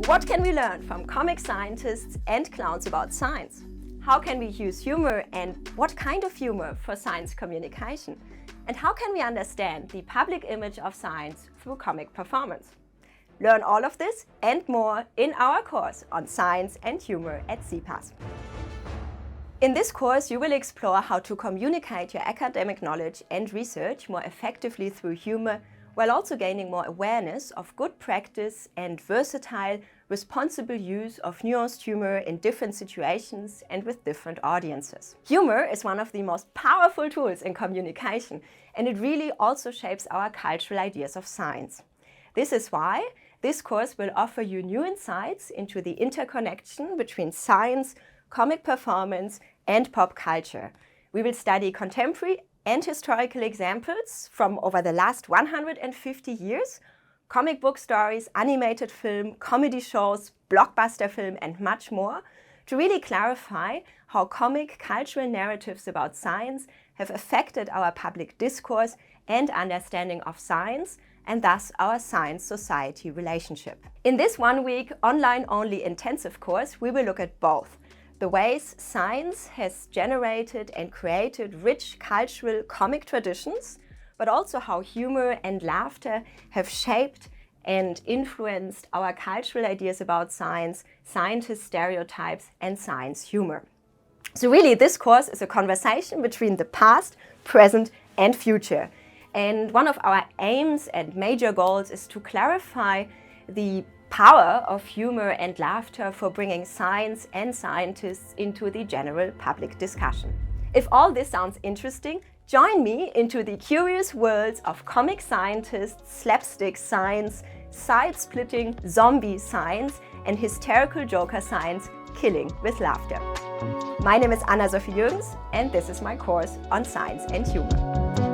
What can we learn from comic scientists and clowns about science? How can we use humor and what kind of humor for science communication? And how can we understand the public image of science through comic performance? Learn all of this and more in our course on Science and Humor at CPAS. In this course, you will explore how to communicate your academic knowledge and research more effectively through humor, while also gaining more awareness of good practice and versatile, responsible use of nuanced humor in different situations and with different audiences. Humor is one of the most powerful tools in communication, and it really also shapes our cultural ideas of science. This is why this course will offer you new insights into the interconnection between science, comic performance, and pop culture. We will study contemporary and historical examples from over the last 150 years, comic book stories, animated film, comedy shows, blockbuster film, and much more, to really clarify how comic cultural narratives about science have affected our public discourse and understanding of science, and thus our science-society relationship. In this one-week, online-only intensive course, we will look at both the ways science has generated and created rich cultural comic traditions, but also how humor and laughter have shaped and influenced our cultural ideas about science, scientist stereotypes, and science humor. So really, this course is a conversation between the past, present, and future. And one of our aims and major goals is to clarify the power of humor and laughter for bringing science and scientists into the general public discussion. If all this sounds interesting, join me into the curious worlds of comic scientists, slapstick science, side-splitting zombie science, and hysterical joker science, killing with laughter. My name is Anna-Sophie Jürgens, and this is my course on Science and Humor.